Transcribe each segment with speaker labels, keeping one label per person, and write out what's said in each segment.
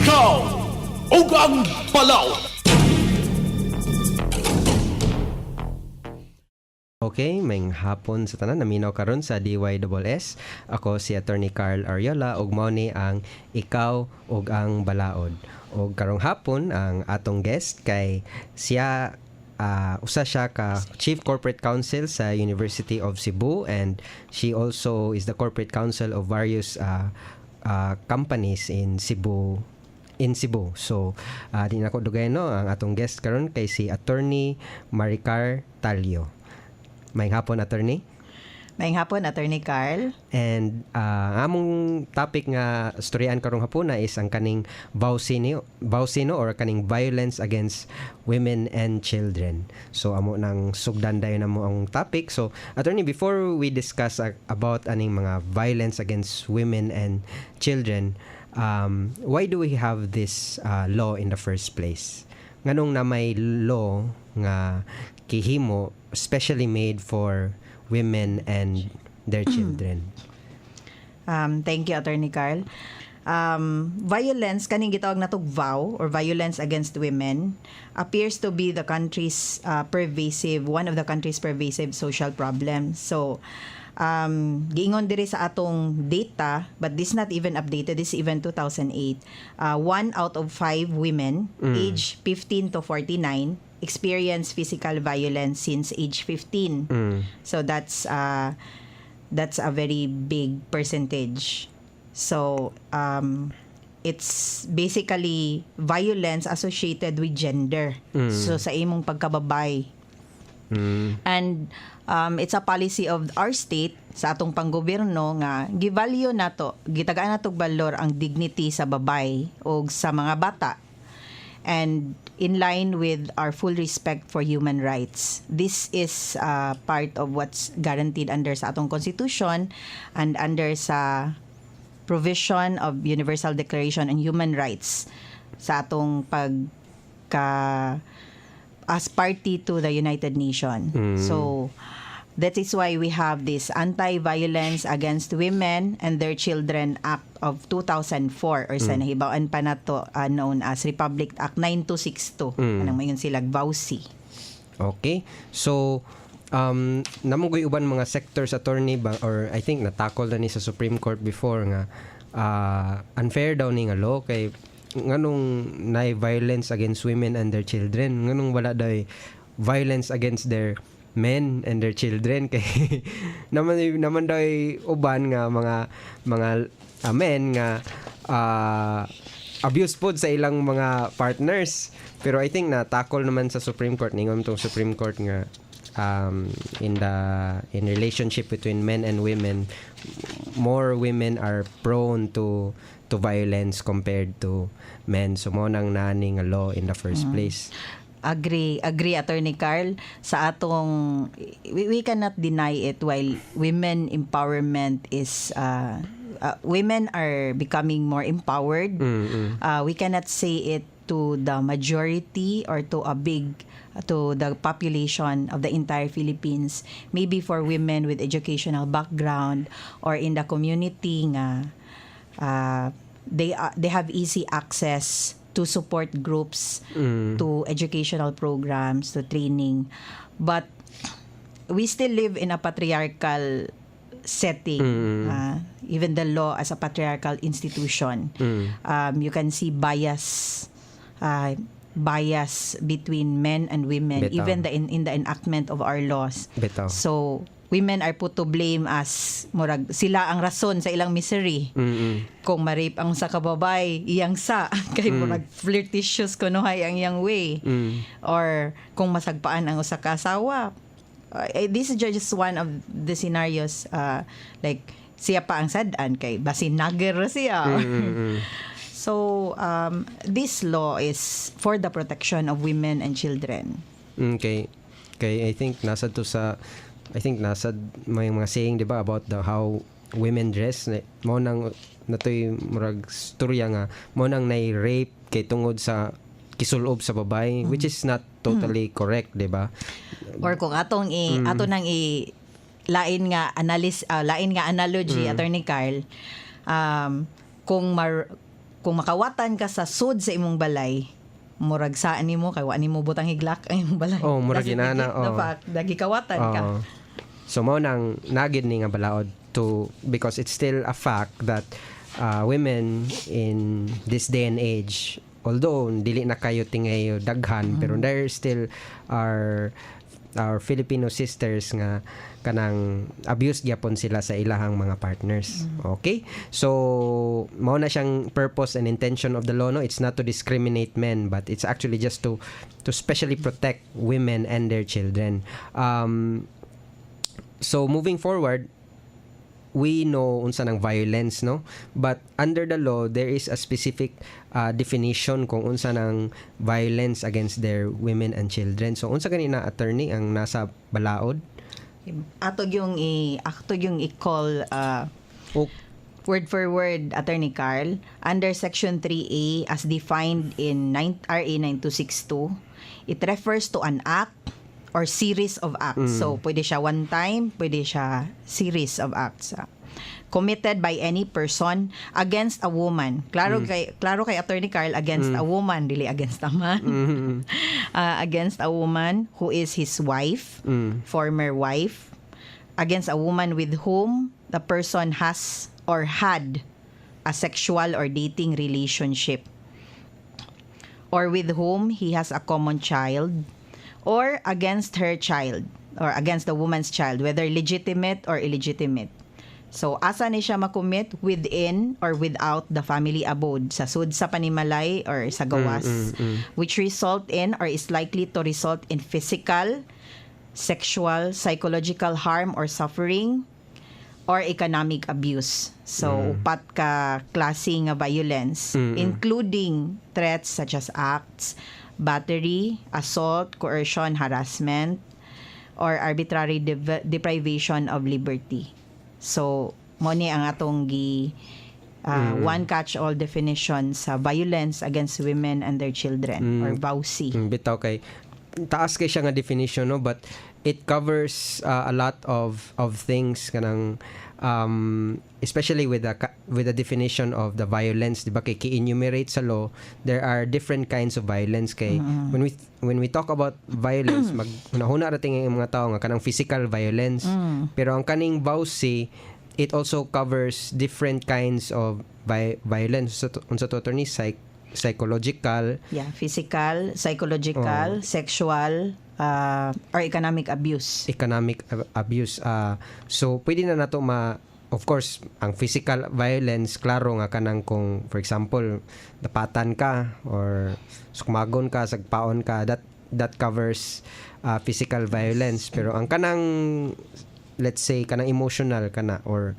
Speaker 1: Ikaw Og Ang Balaod.
Speaker 2: Okay, may hapon sa tanan, naminaw karon sa DYSS. Ako si Attorney Carl Ariola ug mao ni ang Ikaw Og Ang Balaod. Og karong hapon ang atong guest kay siya usa siya ka Chief Corporate Counsel sa University of Cebu, and she also is the corporate counsel of various companies in Cebu. So, di na ko dugay no ang atong guest karon kay si Attorney Maricar Talio. Mayng hapon, Attorney.
Speaker 3: Mayng hapon, Attorney Carl.
Speaker 2: And among topic nga storyan karong hapon na is ang kaning bawsino or kaning violence against women and children. So amo nang sugdan dayon namo ang topic. So Attorney, before we discuss about aning mga violence against women and children, why do we have this law in the first place? Nganong na may law nga kihimo specially made for women and their children?
Speaker 3: Thank you, Attorney Carl. Violence, kaning gitawag natog VAW or violence against women, appears to be the country's one of the country's pervasive social problems. So, giingon diri sa atong data, but this not even updated, this is even 2008, 1 out of 5 women age 15 to 49 experience physical violence since age 15. So that's a very big percentage. So it's basically violence associated with gender. So sa imong pagkababay. And it's a policy of our state sa atong panggobyerno nga givalue nato, gitagaan natog balor ang dignity sa babay o sa mga bata, and in line with our full respect for human rights. This is part of what's guaranteed under sa atong constitution and under sa provision of Universal Declaration on Human Rights sa atong as party to the United Nations. So that is why we have this Anti-Violence Against Women and Their Children Act of 2004 or sa nahibawan pa nato known as Republic Act 9262. Anong mayon sila VAUSI.
Speaker 2: Okay. So namugoy uban mga sectors, Attorney, or I think natakol na ni sa Supreme Court before nga unfair daw ni nga law kay nganong nay violence against women and their children, nganong wala daw violence against their men and their children kay naman daw uban nga mga men nga abuse pod sa ilang mga partners, pero I think na tackle naman sa Supreme Court, ningon tong Supreme Court nga in relationship between men and women, more women are prone to violence compared to men. So mo nang naning law in the first place.
Speaker 3: Agree, Attorney Carl. Sa atong, we cannot deny it, while women empowerment is, women are becoming more empowered. We cannot say it to the majority or to the population of the entire Philippines. Maybe for women with educational background or in the community nga, they have easy access to support groups, to educational programs, to training. But we still live in a patriarchal setting. Even the law as a patriarchal institution. You can see bias between men and women,
Speaker 2: Bitaw.
Speaker 3: even in the enactment of our laws.
Speaker 2: Bitaw.
Speaker 3: So women are put to blame as murag sila ang rason sa ilang misery. Kung ma-rape ang sa kababay, iyang sa kay murag flirtatious kunohay ang iyang way. Or kung masagpaan ang usa ka asawa. This is just one of the scenarios, like siya pa ang sadan kay basin nager siya. So this law is for the protection of women and children.
Speaker 2: Okay. I think nasa may mga saying, di ba, about how women dress. Mo nang natoy murag storya nga mo nang nay rape kay tungod sa kisulob sa babay, which is not totally correct, di ba?
Speaker 3: Or kung ato nang lain nga analogy, Attorney Carl, kung kung makawatan ka sa sud sa imong balay, murag saan nimo kay wa nimo butang higlak ang imong balay.
Speaker 2: Oh, murag ginana,
Speaker 3: The fact, dagi kawatan ka.
Speaker 2: So mo nang nagid ni nga balaod to, because it's still a fact that women in this day and age, although dili na kayo tingayo daghan, pero there still are our Filipino sisters nga kanang abuse gyapon sila sa ilahang mga partners. Okay? So mao na siyang purpose and intention of the law, no? It's not to discriminate men, but it's actually just to specially protect women and their children. So moving forward, we know unsa nang violence, no? But under the law, there is a specific definition kung unsa nang violence against their women and children. So unsa ganina, attorney, ang nasa balaod?
Speaker 3: Atog yung i-call word for word, Attorney Carl, under Section 3A as defined in RA 9262, it refers to an act or series of acts. So, pwede siya one time, pwede siya series of acts. Committed by any person against a woman. Klaro kay Attorney Carl, against a woman, dili against a man. Against a woman who is his wife, former wife, against a woman with whom the person has or had a sexual or dating relationship, or with whom he has a common child, or against her child, or against the woman's child, whether legitimate or illegitimate. So, asa ni siya makumit? Within or without the family abode, sa sud sa panimalay or sa gawas, which result in or is likely to result in physical, sexual, psychological harm or suffering, or economic abuse. So, upat ka klase nga violence, including threats such as acts, battery, assault, coercion, harassment, or arbitrary deprivation of liberty. So, mo ni ang atong one catch-all definition sa violence against women and their children, or VAUSI.
Speaker 2: Bitaw kay taas kay siya nga definition, no, but it covers a lot of things kanang especially with the definition of the violence, di ba, kay ki-enumerate sa law, there are different kinds of violence. Kay when we talk about violence, maghuna ra tingay mga tao nga kanang physical violence, pero ang kaning VAUSI, it also covers different kinds of violence. Unsa to, attorney? Psychological,
Speaker 3: physical, psychological, sexual, or economic abuse.
Speaker 2: So pwede na nato of course, ang physical violence, klaro nga kanang kung, for example, napatan ka or sukmagon ka, sagpaon ka, that covers physical violence. Pero ang kanang, let's say, kanang emotional kana, or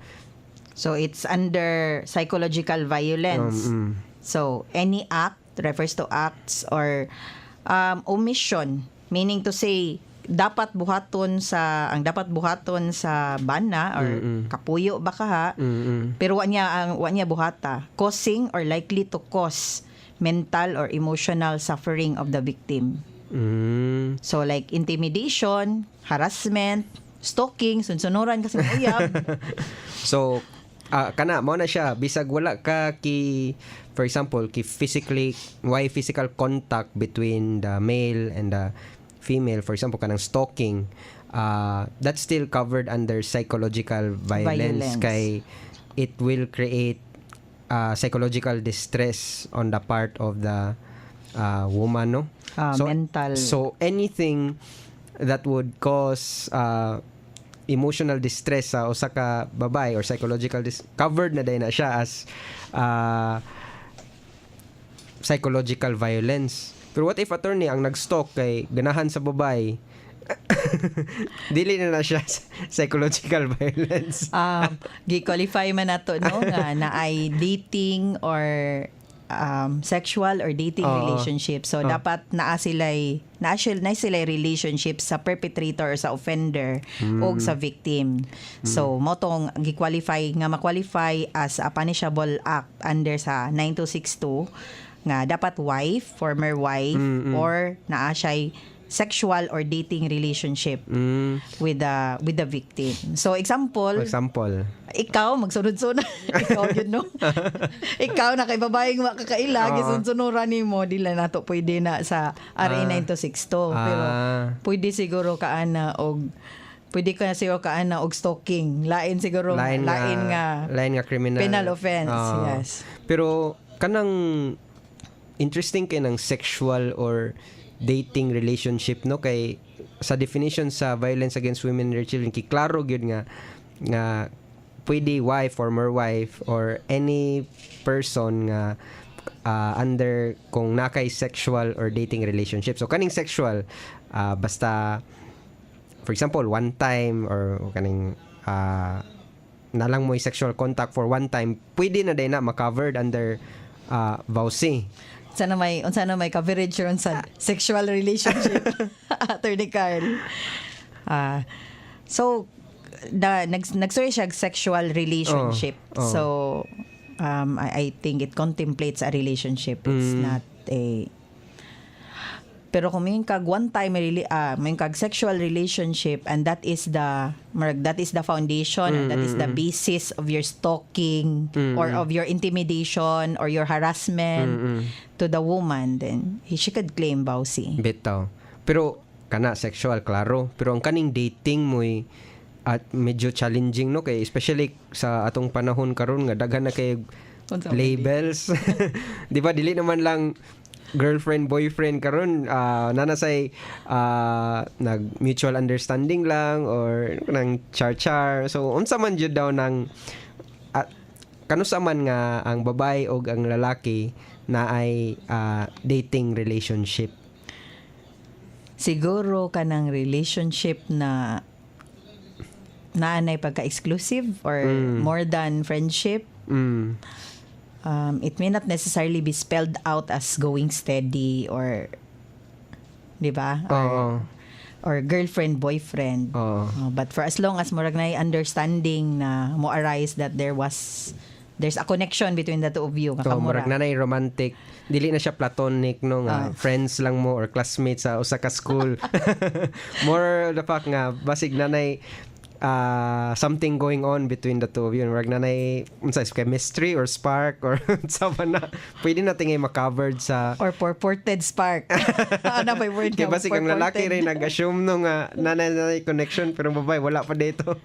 Speaker 3: so it's under psychological violence. So any act refers to acts or omission, meaning to say dapat buhaton sa bana or kapuyo ba kaha, pero wa niya buhata, causing or likely to cause mental or emotional suffering of the victim. So like intimidation, harassment, stalking, sunsunuran kasi uyab.
Speaker 2: So kana mo na siya, bisag wala ka for example physical contact between the male and the female, for example kanang stalking, that's still covered under psychological violence. Kay it will create psychological distress on the part of the woman, no?
Speaker 3: Mental.
Speaker 2: So anything that would cause emotional distress sa usa ka babae or psychological covered na din na siya as psychological violence. Pero what if, attorney, ang nag-stalk kay ganahan sa babae, dili na siya psychological violence?
Speaker 3: Gi-qualify man nato, no, nga na ay dating or sexual or dating relationship. So dapat naa sila'y relationship sa perpetrator or sa offender o sa victim. So mo tong ma-qualify as a punishable act under sa 9262 nga dapat wife, former wife, or naa siya'y sexual or dating relationship
Speaker 2: Mm.
Speaker 3: with the victim. So
Speaker 2: For
Speaker 3: example,
Speaker 2: example.
Speaker 3: ikaw magsunod-sunod ikaw yun no. Ikaw na kay babaeng makakaila gisunsunuran nimo dila nato pwede na sa RA 9262 pero pwede siguro kaana og pwede ka na siguro kaana og stalking. Lain siguro lain nga
Speaker 2: criminal
Speaker 3: penal offense. Yes.
Speaker 2: Pero kanang interesting kay ng sexual or dating relationship no kay sa definition sa violence against women and their children kiklaro gyud nga pwede wife, former wife or any person nga under kung nakay sexual or dating relationship. So kaning sexual basta for example one time or kaning nalang mo sexual contact for one time pwede na day na ma-covered under VAUSI.
Speaker 3: Unsa na may coverage ron sa sexual relationship. Attorney Carl. So nagsurvey siya sexual relationship. So I think it contemplates a relationship. It's not a pero kung may kag one time may kag sexual relationship and that is the foundation and that is the basis of your stalking or of your intimidation or your harassment to the woman, then she could claim VAUSI.
Speaker 2: Bitaw. Pero kana sexual klaro, pero ang kaning dating mo'y at medyo challenging no kay especially sa atong panahon karon nga daghan na kay labels. Di ba dili naman lang girlfriend, boyfriend karon nanasay nag mutual understanding lang or nang char-char. So unsa man jud daw nang kanusa man nga ang babae o ang lalaki na ay dating relationship.
Speaker 3: Siguro kanang relationship na naanay pagka-exclusive or more than friendship. It may not necessarily be spelled out as going steady or, di ba? Or girlfriend, boyfriend. But for as long as murag na understanding na mo arise that there's a connection between the two of you.
Speaker 2: Murag na romantic. Dili na siya platonic no nga friends lang mo or classmates sa usa ka school. More the fact nga basig nanay something going on between the two of you. Wag na unsay chemistry or spark or sama na pwede na tingay ma-covered sa
Speaker 3: or purported spark. Ano ba yung word
Speaker 2: kaya basig ang lalaki rin nag-assume no nga nanay connection pero babae wala pa dito.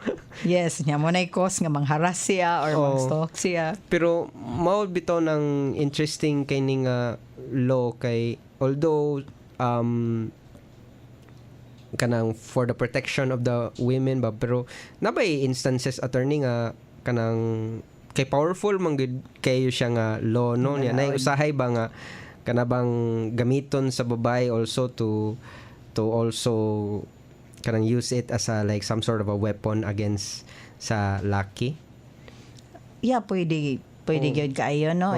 Speaker 3: Yes, nya mo na cause nga mangharas siya or mang-stalk siya.
Speaker 2: Pero mao bitaw ng interesting kay law kay although kanang for the protection of the women ba pero nabay instances attorney nga kanang kay powerful man gud kayo siya nga law no niya nay usahay ba nga kanabang gamiton sa babae also to also kanang use it as a like some sort of a weapon against sa laki.
Speaker 3: Yeah, pwede gyud kaayo no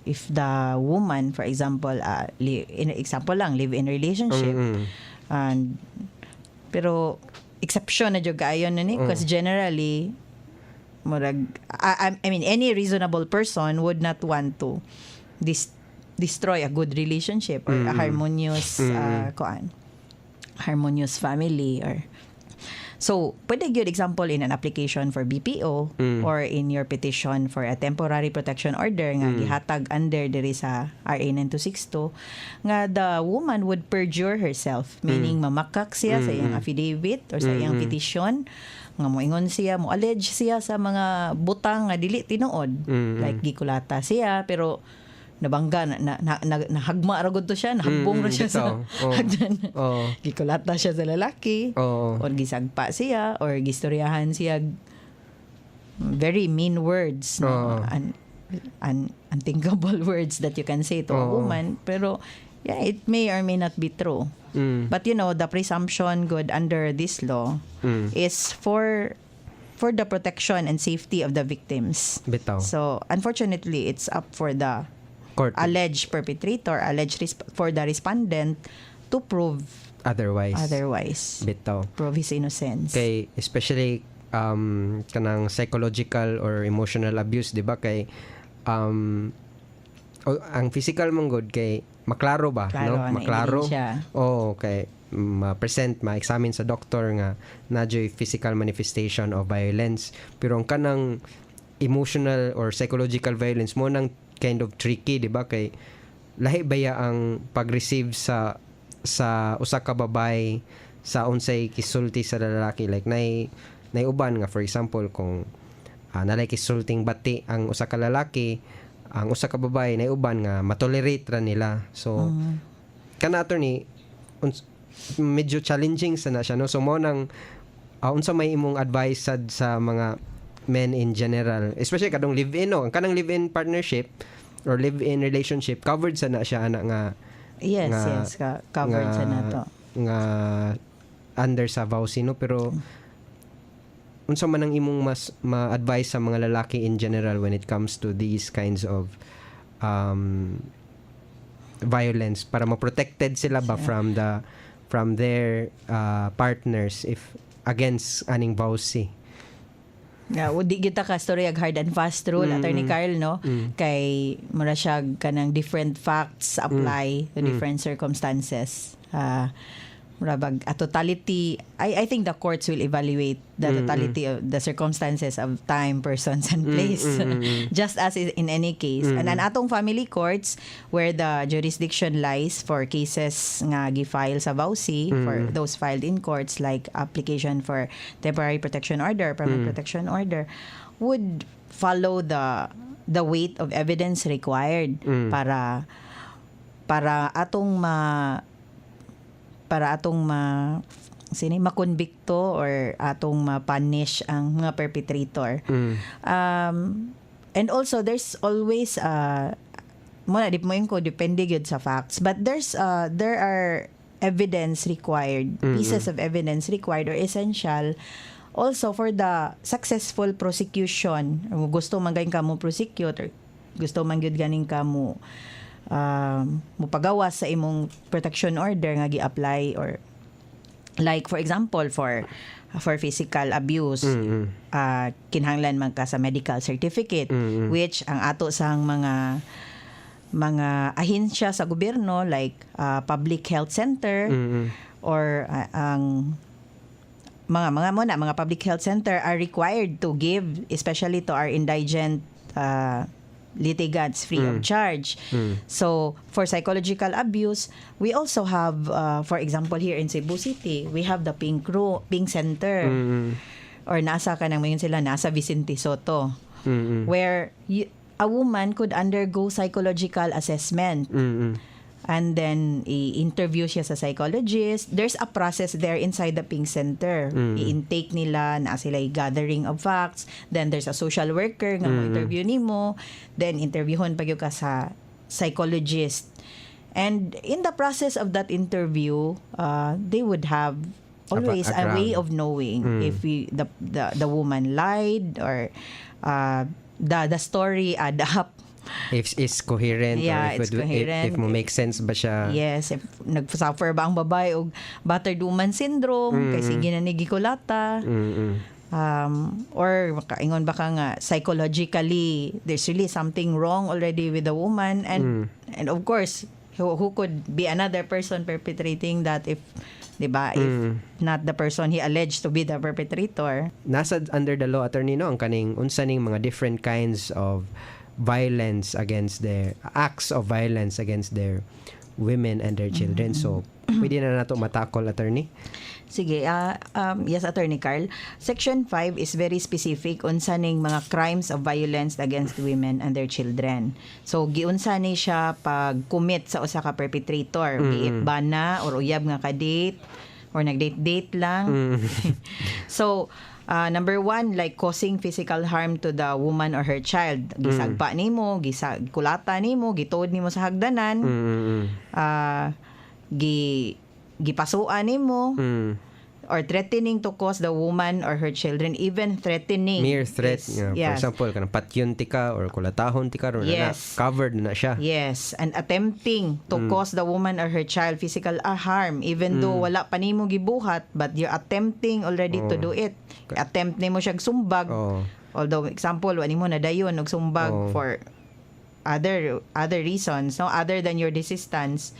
Speaker 3: if the woman for example live in relationship and pero exception na jud kaayo ni because generally murag I mean any reasonable person would not want to destroy a good relationship or a harmonious harmonious family or so pwede gyud example in an application for BPO or in your petition for a temporary protection order nga gihatag under diri sa RA 9262 nga the woman would perjure herself meaning mamakak siya sa iyang affidavit or sa iyang petition nga moingon siya mo allege siya sa mga butang nga dili tinuod like gikulata siya pero nabangga nahagma ra gud to siya nahagbong ra siya sa hagdan gikulata siya sa lalaki or gisagpa siya or gistoryahan siya very mean words unthinkable words that you can say to a woman pero yeah it may or may not be true but you know the presumption good under this law is for the protection and safety of the victims.
Speaker 2: Bitaw.
Speaker 3: So unfortunately it's up for the
Speaker 2: Court.
Speaker 3: Alleged perpetrator, for the respondent to prove
Speaker 2: otherwise. Bitaw.
Speaker 3: Prove his innocence.
Speaker 2: Kay especially kanang psychological or emotional abuse, di ba? Kay ang physical mong good kay maklaro ba,
Speaker 3: Klaro,
Speaker 2: no?
Speaker 3: na
Speaker 2: Maklaro.
Speaker 3: ebidensya.
Speaker 2: Okay. Ma-present, ma-examine sa doktor nga nadyo'y physical manifestation of violence. Pero ang kanang emotional or psychological violence mo nang kind of tricky, di ba? Kay lahi baya ang pag-receive sa usa ka babay sa unsay kisulti sa lalaki, like nay uban nga, for example, kung nalay kisulting bati ang usa ka lalaki, ang usa ka babae nay uban nga matolerate ra nila. So kana attorney medyo challenging sa na siya, no? So mo nang unsa may imong advice sad sa mga men in general, especially kadong live-in, no? Ang kanang live-in partnership or live-in relationship covered sa na siya ana nga
Speaker 3: Yes, covered sa nato.
Speaker 2: Nga under sa VAUSI, no? Pero unsa man ang imong mas ma-advise sa mga lalaki in general when it comes to these kinds of violence para ma-protected sila ba from their partners if against aning VAUSI?
Speaker 3: Di kita ka story ag hard and fast rule, Attorney Carl, no? Kay mura siya kanang different facts apply to different circumstances. Murabag a totality, I think the courts will evaluate the totality of the circumstances of time, persons, and place, just as in any case. And an atong family courts, where the jurisdiction lies for cases nga gi-file sa VAUSI, for those filed in courts, like application for temporary protection order, permanent protection order, would follow the weight of evidence required para atong makonbikto or atong ma-punish ang mga perpetrator. And also there's always muna di mo yung ko depende gyud sa facts, but there are evidence required, pieces of evidence required or essential also for the successful prosecution. Gusto man ganing kamo prosecute or gusto man gyud ganing kamo mupagawas sa imong protection order nga gi-apply, or like for example for physical abuse, kinahanglan man ka sa medical certificate, which ang ato sang mga ahensya sa gobyerno like public health center or ang mga public health center are required to give, especially to our indigent litigants, free of charge. So for psychological abuse, we also have for example here in Cebu City, we have the Pink Center, or nasa Vicente Soto, where a woman could undergo psychological assessment. And then i-interview siya sa psychologist. There's a process there inside the Pink Center. I-intake nila na sila gathering of facts. Then there's a social worker nga mo interview nimo. Then interviewon pa gyud ka sa psychologist. And in the process of that interview, they would have always a way of knowing if the woman lied or the story add up.
Speaker 2: If is coherent,
Speaker 3: yeah,
Speaker 2: or
Speaker 3: it's coherent.
Speaker 2: If mo make sense ba siya.
Speaker 3: Yes, if nag-suffer ba ang babae og battered woman syndrome, kay sige na nigikulata. Or makaingon ba ka nga psychologically there's really something wrong already with the woman, and of course who could be another person perpetrating that if not the person he alleged to be the perpetrator.
Speaker 2: Nasa under the law, attorney, no, ang kaning unsa ning mga different kinds of violence against their acts of violence against their women and their children. So pwede na nato matakol, attorney.
Speaker 3: Sige, yes, Attorney Carl. Section 5 is very specific unsa ning mga crimes of violence against women and their children. So giunsa ni siya pag commit sa usa ka perpetrator, be it bana or uyab nga ka-date or nag-date lang. So number 1, like causing physical harm to the woman or her child. Gisagpa nimo, kulata nimo, gituod nimo sa hagdanan, gipasuan nimo, or threatening to cause the woman or her children, even threatening.
Speaker 2: Mere threat. For
Speaker 3: Yes.
Speaker 2: example, kanang patyon tika or kulatahon tika or
Speaker 3: Yes.
Speaker 2: covered na siya.
Speaker 3: Yes, and attempting to cause the woman or her child physical harm, even though wala pa nimo gibuhat, but you're attempting already to do it. Attempt nimo siya sumbag. Although example, wala nimo nadayon og sumbag for other reasons, no, other than your desistance,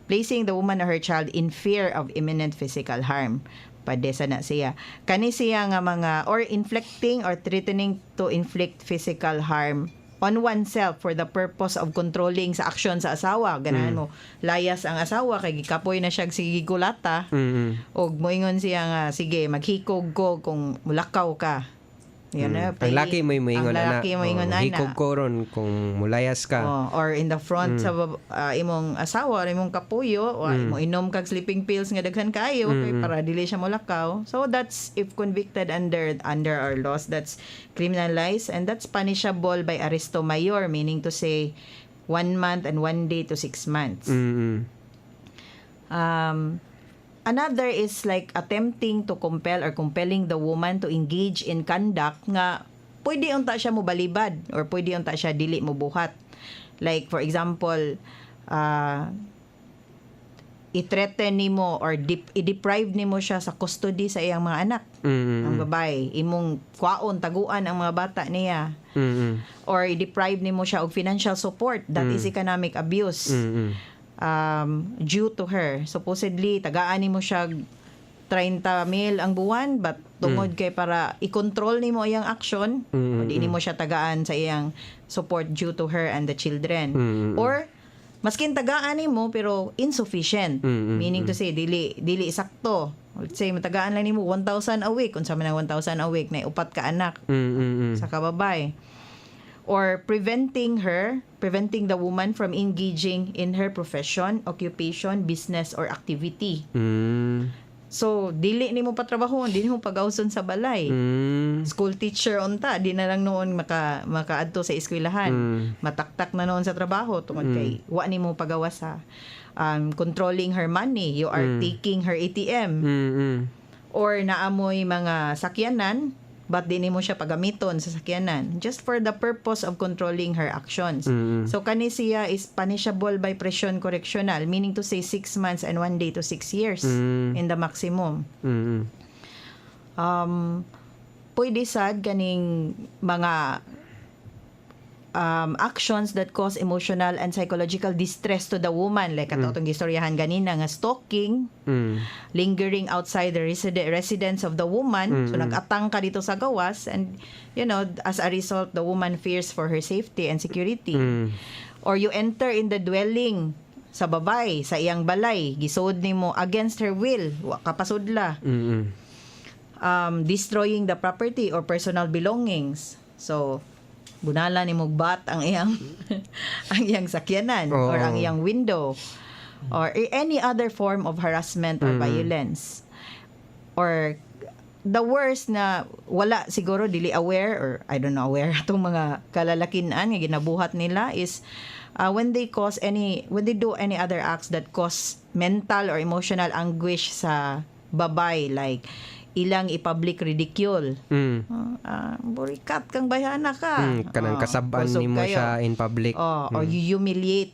Speaker 3: placing the woman or her child in fear of imminent physical harm. Padesa na siya. Kani siya nga mga, or inflicting or threatening to inflict physical harm on oneself for the purpose of controlling sa aksyon sa asawa. Ganahan mo, layas ang asawa, kay gikapoy na siya sige gulata, o moingon siya nga, sige, maghikog ko kung mulakaw ka. Yan na,
Speaker 2: ang laki mo ingon na. Hikog ko ron kung mulayas ka.
Speaker 3: Or in the front sa imong asawa, or imong kapuyo, o mo inom kag sleeping pills nga daghan kayo kay para dili siya mulakaw. So that's, if convicted under our laws, that's criminalized, and that's punishable by arresto mayor, meaning to say 1 month and 1 day to 6 months. Another is like attempting to compel or compelling the woman to engage in conduct nga pwede unta siya mo balibad or pwede unta siya dili mo buhat. Like for example, i-threaten nimo or i-deprive nimo siya sa custody sa iyang mga anak. Ang babae, imong kwaon taguan ang mga bata niya. Or i-deprive nimo siya og financial support, that is economic abuse. Due to her. Supposedly, tagaan mo siya 30,000 ang buwan, but tungod kay para i-control ni mo iyang action, o di mo siya tagaan sa iyang support due to her and the children. Or, maskin tagaan mo, pero insufficient. Meaning to say, dili sakto. Let's say, matagaan lang mo 1,000 a week. Kung sa man 1,000 a week, na upat ka anak sa kababay. Or preventing the woman from engaging in her profession, occupation, business, or activity. So, dili ni mo patrabahon, dili mo pagawson sa balay. School teacher unta, di na lang noon makaadto sa eskwelahan. Mataktak na noon sa trabaho tungod kay wa ni mo pagawasa. Controlling her money, you are taking her ATM. Or naamoy mga sakyanan, but di mo siya pagamiton sa sakyanan just for the purpose of controlling her actions. So kani siya is punishable by presyon correctional, meaning to say 6 months and 1 day to 6 years in the maximum. Pwede sad kaning mga actions that cause emotional and psychological distress to the woman, like atong gistoryahan ganina nga stalking, lingering outside the residence of the woman, so nag-atang ka dito sa gawas, and as a result the woman fears for her safety and security. Or you enter in the dwelling sa babay, sa iyang balay, gisod nimo against her will, wa kapasudla. Destroying the property or personal belongings. So bunala ni mugbat ang iyang ang iyang sakyanan or ang iyang window, or any other form of harassment or violence. Or the worst na wala siguro dili aware, or I don't know, aware atong mga kalalakinan nga ginabuhat nila is when they do any other acts that cause mental or emotional anguish sa babay, like ilang i-public ridicule. Burikat kang bayana ka.
Speaker 2: Kanang kasaban ni mo siya in public.
Speaker 3: Or you humiliate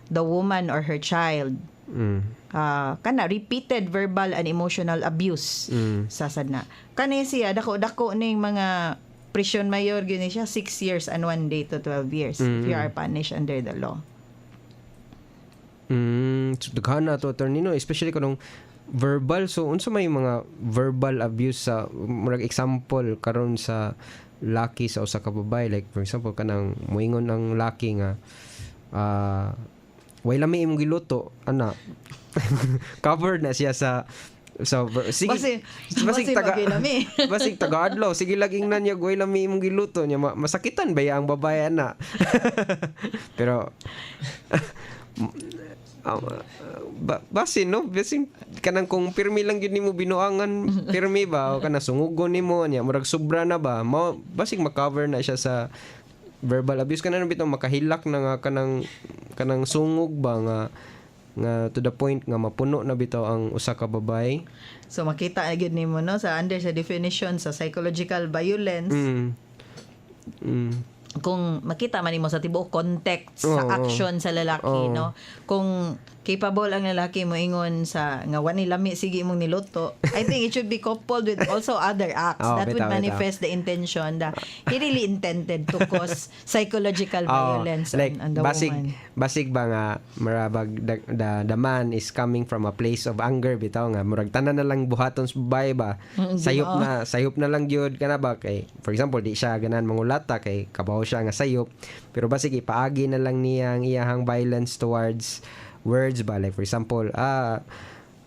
Speaker 3: the woman or her child. Kana repeated verbal and emotional abuse. Sasad na. Kani siya dako ning mga prison mayor gini siya 6 years and 1 day to 12 years if you are punished under the law.
Speaker 2: So daghan na to attorney, no, especially kanong verbal. So unsa may mga verbal abuse sa murag example karon sa laki sa usa ka babae, like for example kanang moingon ang laki nga way lami imong giluto ana. Covered na siya sa sige basig taga-adlaw sige laging na niya way lami imong giluto niya, masakitan ba ang babae ana. Pero basin kanang kung pirmi lang yun nimo binuangan, pirmi ba o kana sungugon nimo niya murag sobra na ba, basig ma-cover na siya sa verbal abuse. Kana bitaw makahilak na nga kanang sungog ba nga to the point nga mapuno na bitaw ang usa ka babae.
Speaker 3: So makita gyud nimo sa under sa definition sa psychological violence. Kung makita man nimo sa tibuok context sa action sa lalaki, no, kung capable ang lalaki mo ingon sa nga wani lami sige imong niluto. I think it should be coupled with also other acts that would manifest the intention that he really intended to cause psychological violence on the woman.
Speaker 2: Basig ba nga marabag the man is coming from a place of anger bitaw nga murag tanan na lang buhaton sa babae ba. Sayop na lang gyud kana ba kay for example di siya ganan mangulata kay kabaw siya nga sayop pero basig ipaagi na lang niya ang iyahang violence towards words ba like for example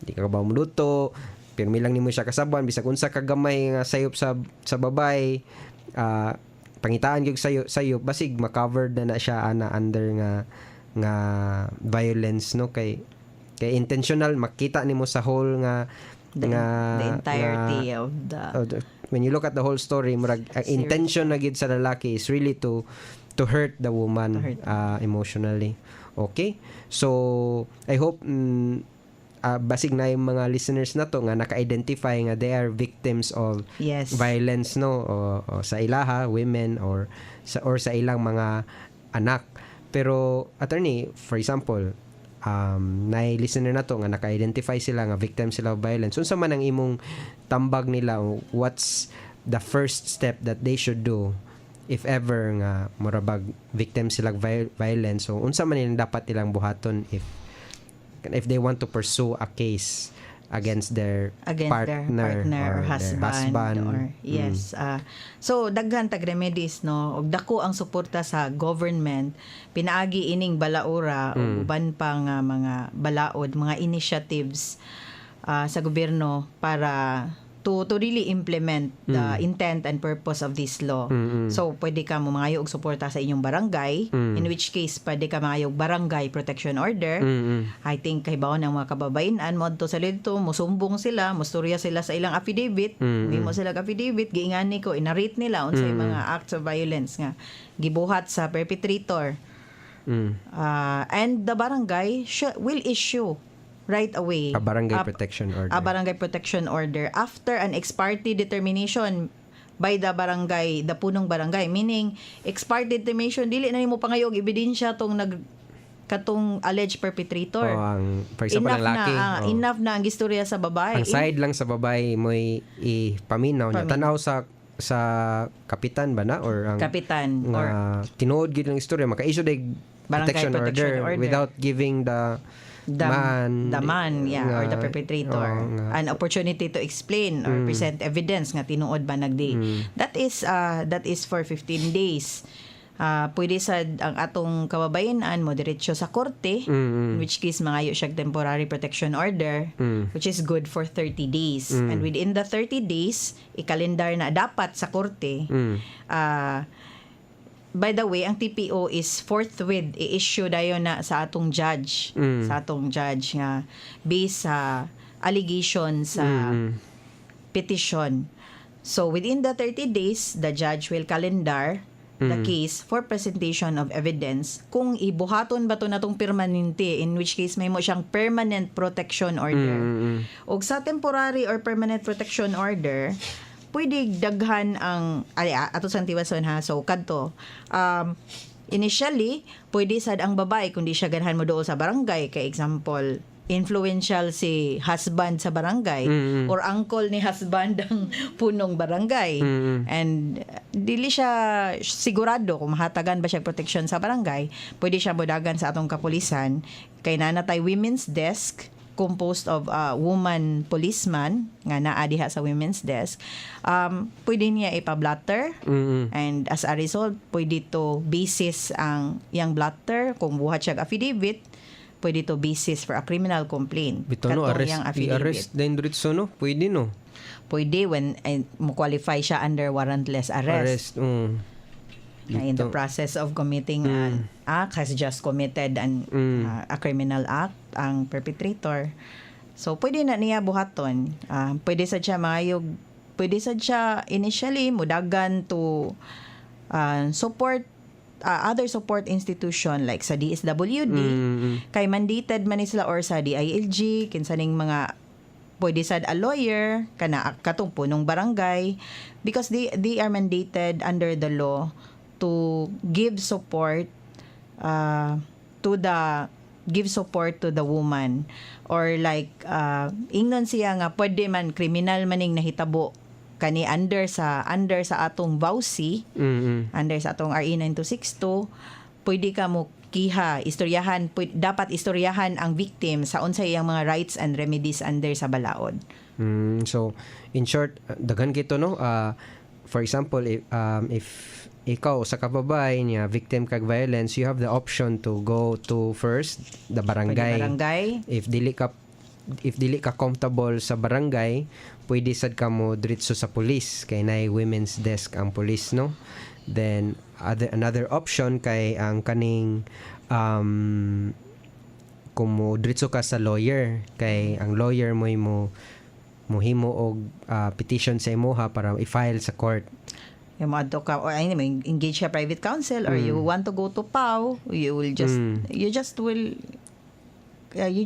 Speaker 2: di ka ba muluto pirmi lang nimo siya kasabuan bisag unsa ka gamay nga sayop sa babay pangitaan gyud sayop basig ma-covered na siya ana under nga violence no kay intentional makita nimo sa whole nga
Speaker 3: the entirety of the
Speaker 2: when you look at the whole story murag intention na gid sa lalaki is really to hurt the woman emotionally. Okay? So, I hope basig na yung mga listeners na to nga naka-identify nga they are victims of violence no o sa ilaha, women or sa ilang mga anak. Pero attorney, for example, na listener na to nga naka-identify sila nga victim sila of violence. Unsa man ang imong tambag nila what's the first step that they should do if ever nga murabag victim sila violence so unsa man nilang dapat ilang buhaton if they want to pursue a case against their partner
Speaker 3: or husband or yes so daghan tag remedies no og dako ang suporta sa government pinaagi ining balaura ug uban pa nga mga balaod mga initiatives sa gobyerno para to really implement the intent and purpose of this law. So, pwede ka mo mangayo og suporta sa inyong barangay, in which case, pwede ka mangayo og barangay protection order. I think, kay baon ng mga kababayan, modto sa lito, musumbong sila, musturya sila sa ilang affidavit, hindi mo sila affidavit, giingani ko, inarate nila, unsay mga acts of violence nga, gibuhat sa perpetrator. And the barangay will issue right away
Speaker 2: a barangay protection order.
Speaker 3: A barangay protection order after an ex parte determination by the barangay, the punong barangay. Meaning, ex parte determination, dili na nimo pangayo og ebidensya katong alleged perpetrator.
Speaker 2: For example, ang laki.
Speaker 3: Enough na ang istorya sa babae.
Speaker 2: Ang side lang sa babae mo ipaminaw niya. Tanaw sa kapitan ba na? Or ang
Speaker 3: kapitan.
Speaker 2: Or tinuod gid ang istorya. Maka-issue the protection order without giving the man or the perpetrator an opportunity to explain or present evidence nga tinuod ba nagdi. That is for 15 days. Pwede sad ang atong kababayenan mo diretso sa korte, in which case mangayo siya temporary protection order, which is good for 30 days. And within the 30 days, ikalendar na dapat sa korte. By the way, ang TPO is forthwith i-issue dayon na sa atong judge. Sa atong judge nga based sa allegation sa petition. So, within the 30 days, the judge will calendar the case for presentation of evidence kung ibuhaton ba to natong permanente, in which case may mo siyang permanent protection order. O sa temporary or permanent protection order, pwede daghan ang ato sa tiwason ha. So kadto initially pwede sad ang babae kundi siya ganahan mo dool sa barangay, kay example influential si husband sa barangay or uncle ni husband ang punong barangay and dili siya sigurado kung mahatagan ba siya protection sa barangay, pwede siya modagan sa atong kapulisan kay nanatay women's desk composed of woman policeman nga naa diha sa women's desk. Pwede niya ipa-blotter and as a result pwede to basis ang yang blotter kung buhat siya affidavit, pwede to basis for a criminal complaint. Bito no, arrest din diretso no, pwede no.
Speaker 3: Pwede when mo qualify siya under warrantless arrest. In the process of committing an act, has just committed a criminal act ang perpetrator. So, pwede na niya buhaton. Pwede sad siya mayog, pwede sad siya initially mudagan to support other support institution like sa DSWD, kay mandated man sila or sa DILG, kinsaning mga pwede sad a lawyer, kana katong punong barangay, because they are mandated under the law to give support to the give support to the woman, or like ingnon siya nga pwede man kriminal maning nahitabo kani under sa atong VAUSI, under sa atong RE 9262, pwede ka mo istoryahan, dapat istoryahan ang victim sa unsay iyang mga rights and remedies under sa balaod.
Speaker 2: So in short, daghan kito no, for example, if ikaw sa kababay niya victim kag violence, you have the option to go to first the barangay. If dili ka comfortable sa barangay, pwede sad ka mo diretso sa police kay nay women's desk ang police, no. Then another option kay ang kaning kung mo diretso ka sa lawyer, kay ang lawyer mo himo og petition sa imuha para i-file sa court.
Speaker 3: Yung mga ka, or engage sa private counsel, or you want to go to PAW, you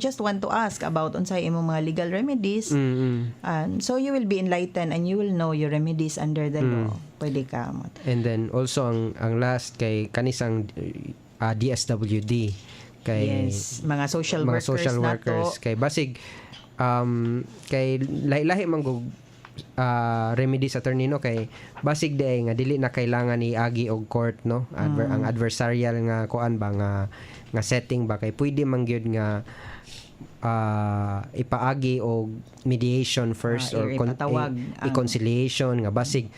Speaker 3: just want to ask about unsay imong mga legal remedies, and so you will be enlightened and you will know your remedies under the law. Pwede ka mo.
Speaker 2: And then also ang last kay kanisang DSWD, kay
Speaker 3: mga social workers
Speaker 2: kay basig kay lahi man gug remedies attorney, no, kay basig day nga dili na kailangan iagi og court, no, ang adversarial nga kuan ba nga setting ba, kay pwede man gyud nga ipaagi og mediation first, or reconciliation nga basig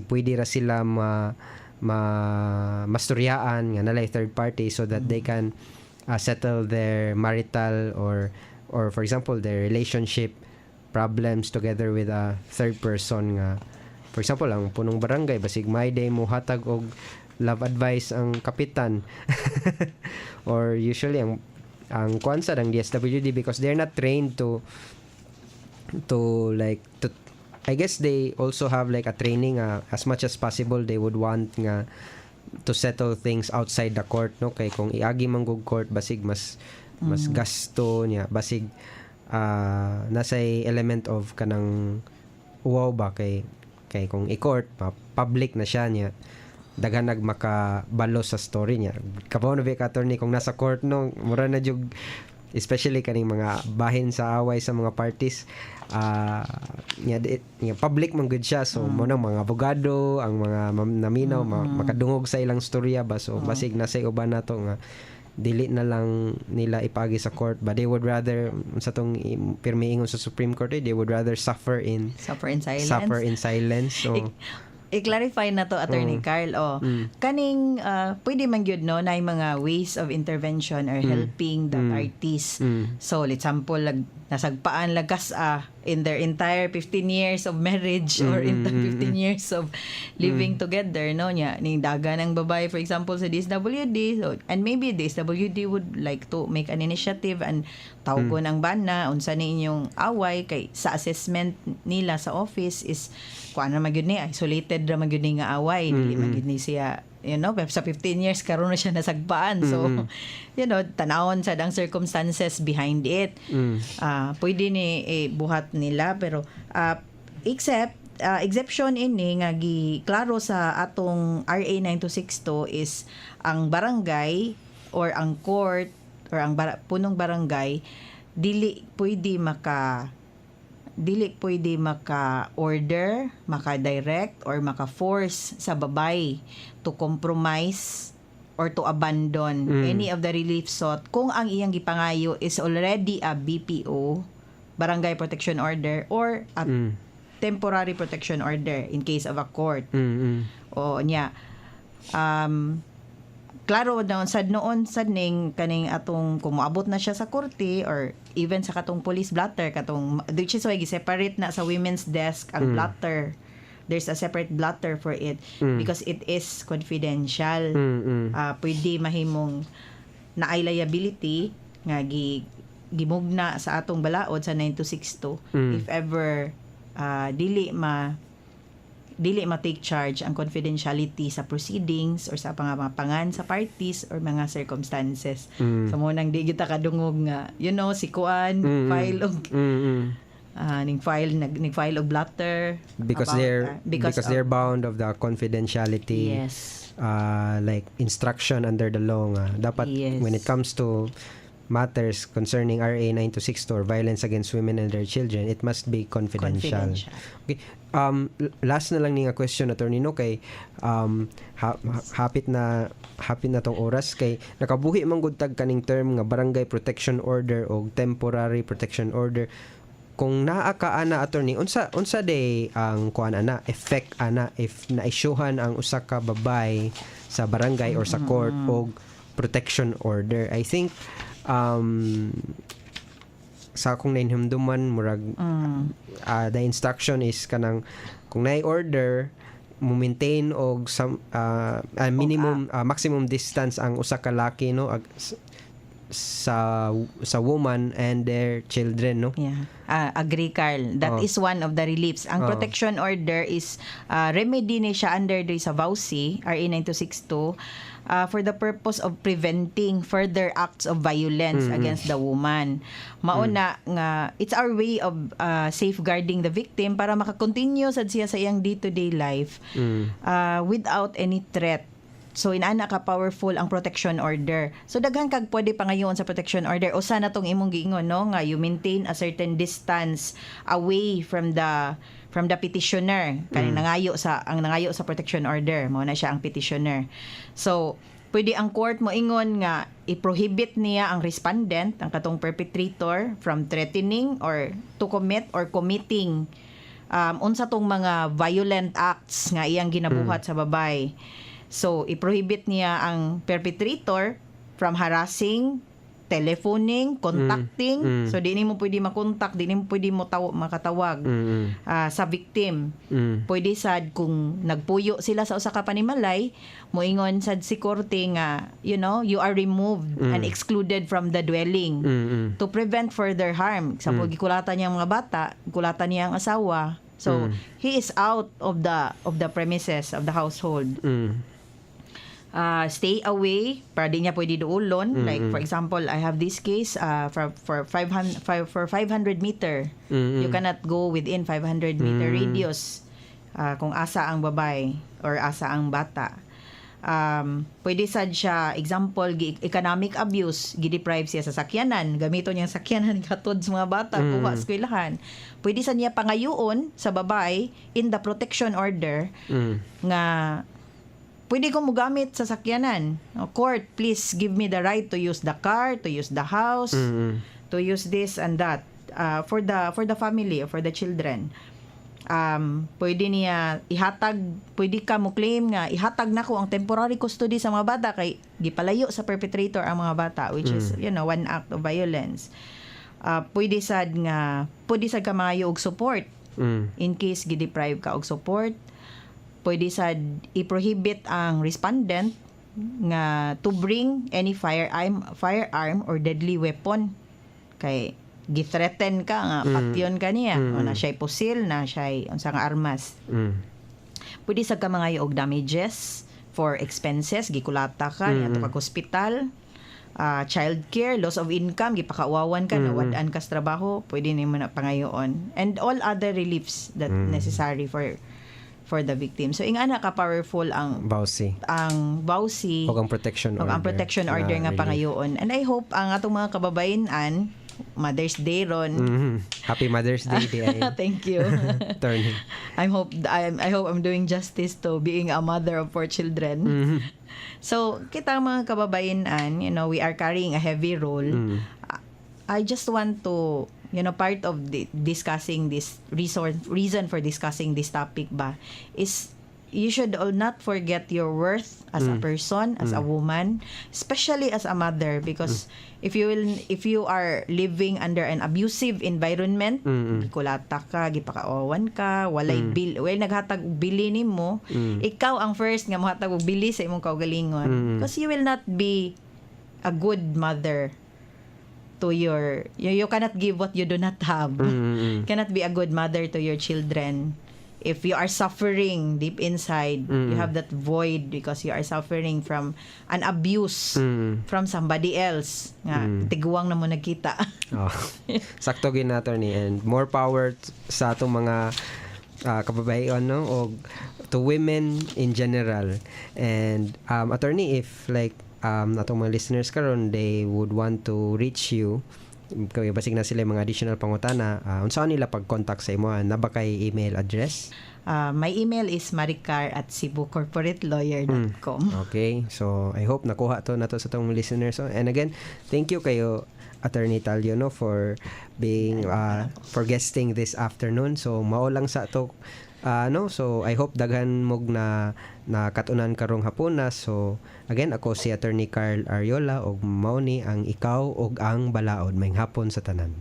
Speaker 2: pwede ra sila masturyaan nga nalay third party so that they can settle their marital or for example their relationship problems together with a third person nga, for example ang punong barangay basig may day mo hatag og love advice ang kapitan or usually ang kwansa ng DSWD, because they're not trained to I guess they also have like a training, as much as possible they would want nga to settle things outside the court, no, kay kung iagi man gug court basig mas gasto niya, basig nasay element of kanang wow ba, kay kung i-court public na siya niya, daghan makabalo sa story niya. Kabaw na ka attorney kung nasa court, no, mura na jug especially kaning mga bahin sa away sa mga parties, public man good siya, so mo nang mga abogado ang mga naminaw makadungog sa ilang storya ba, so basig nasay uban nato nga dili na lang nila ipagi sa court, but they would rather sa tong pirmiingon sa Supreme Court, they would rather suffer in silence. So
Speaker 3: i-clarify na to, Attorney Carl, kaning pwede man gyud, no, na mga ways of intervention or helping the parties. So let's example nasagpaan lagas in their entire 15 years of marriage or in the 15 years of living together, no, nya ning daga ng babae for example sa DSWD, so, and maybe DSWD would like to make an initiative and tawgon ang bana unsa ni inyong away, kay sa assessment nila sa office is kuan na magyud ni isolated ra magyud ni nga away, dili magyud ni siya, you know, sa 15 years karon na siya nasagpaan, so you know, tanawon sa dang circumstances behind it. Pwede ni buhat nila, pero exception ini nga giklaro sa atong RA 9262 is ang barangay or ang court or ang punong barangay dili pwede maka-order, maka-direct, or maka-force sa babay to compromise or to abandon any of the relief sought kung ang iyang gipangayo is already a BPO, Barangay Protection Order, or a temporary protection order in case of a court. O nya, klaro na sad ning kaning atong kung moabot na siya sa korte or even sa katong police blotter, katong which is why gi-separate na sa women's desk ang blotter. There's a separate blotter for it because it is confidential. Pwede mahimong naay liability nga gimugna sa atong balaod sa 9262 if ever dili ma-take charge ang confidentiality sa proceedings or sa pangapangan sa parties or mga circumstances. So mo nang di kita kadungog nga, you know, si kuan file og ning-file og blotter
Speaker 2: because they're bound of the confidentiality.
Speaker 3: Yes.
Speaker 2: Like instruction under the law nga dapat when it comes to matters concerning RA 9262 or violence against women and their children, it must be confidential. Okay. Last na lang ni nga question, Attorney, no, kay hapit na tong oras, kay nakabuhi man gud tag kaning term nga barangay protection order o temporary protection order. Kung naa ka ana, Attorney, unsa day ang kuan ana effect ana if na-issuehan ang usa ka babay sa barangay or sa court og protection order? I think sa akong nainhumduman murag the instruction is kanang kung naay order mo maintain og some minimum maximum distance ang usa ka laki, no, sa woman and their children, no.
Speaker 3: Agree, Carl. That is one of the reliefs. Ang protection order is remedy ni siya under the sa VAUSI RA 9262 for the purpose of preventing further acts of violence against the woman. Mauna nga it's our way of safeguarding the victim para makakontinue sad siya sa iyang day-to-day life without any threat. So inaana ka powerful ang protection order. So daghan kag pwede pa ngayon sa protection order. O sana tong imong giingon, no, nga you maintain a certain distance away from the petitioner. Kani nangayo sa protection order, mo na siya ang petitioner. So pwede ang court mo ingon nga i-prohibit niya ang respondent, ang katong perpetrator, from threatening or to commit or committing unsa tong mga violent acts nga iyang ginabuhat sa babay. So, i-prohibit niya ang perpetrator from harassing, telephoning, contacting. So, di mo pwede makontak, di mo pwede makatawag sa victim. Pwede sad kung nagpuyo sila sa usa ka panimalay, moingon sad si korte nga, you know, you are removed and excluded from the dwelling to prevent further harm. Sa gikulatan niya ang mga bata, gikulatan niya ang asawa. So, he is out of the premises of the household. Stay away para di niya pwede duulon. Like for example, I have this case for 500 meter. You cannot go within 500 meter radius kung asa ang babay or asa ang bata. Pwede sad siya, example, economic abuse, gideprive siya sa sakyanan, gamito niya sakyanan katod sa mga bata kuha sa eskwelahan. Pwede sad niya pangayoon sa babay in the protection order nga pwede ko mogamit sa sakyanan. Court, please give me the right to use the car, to use the house, to use this and that for the family or for the children. Pwede niya ihatag, pwede ka mo claim nga ihatag nako ang temporary custody sa mga bata kay gipalayo sa perpetrator ang mga bata, which is, you know, one act of violence. Pwede sad ka maayo og support in case gideprive ka og support. Pwede sad i-prohibit ang respondent nga to bring any firearm or deadly weapon kay githreaten ka nga patyon ka niya o na siya'y pusil, na siya'y unsa nga armas. Pwede sad ka mangayo og damages for expenses, gikulata ka niya to kag hospital, child care, loss of income, gipakauwawan ka, nawad-an ka sa trabaho, pwede nimo na pangayoon, and all other reliefs that necessary for the victim. So ingana ka powerful ang VAUSI
Speaker 2: o ang protection order
Speaker 3: nga pangayoon. And I hope ang atong mga kababayan-an Mother's Day ron.
Speaker 2: Happy Mother's Day,
Speaker 3: Thank you.
Speaker 2: Attorney.
Speaker 3: I hope I'm doing justice to being a mother of 4 children. So kita mga kababayan-an, you know, we are carrying a heavy role. I just want to, you know, part of discussing this reason for discussing this topic is you should not forget your worth as a person, as a woman, especially as a mother, because if you are living under an abusive environment, gikulata ka, gipakaawan ka, walay naghatag og bili nimo, ikaw ang first nga mohatag og bili sa imong kaugalingon, because you will not be a good mother to you cannot give what you do not have. Cannot be a good mother to your children if you are suffering deep inside. You have that void because you are suffering from an abuse from somebody else nga tiguang na mo nagkita.
Speaker 2: Sakto gid nato ni, and more power sa atong mga kababayan, no, o to women in general. And attorney, if like natong mga listeners karon they would want to reach you, kaya basig na sila mga additional pangutana, unsaon nila pag-contact sa imo? Na ba kay email address?
Speaker 3: My email is maricar@cebucorporatelawyers.com.
Speaker 2: Okay, so I hope nakuha to nato sa tong listeners. So, and again, thank you kayo Attorney Talio no for being for guesting this afternoon. So mao lang sa to so I hope daghan mog na katunan karong hapuna. So again, ako si Attorney Carl Ariola ug mao ni ang Ikaw og ang Balaod. Maayong hapon sa tanan.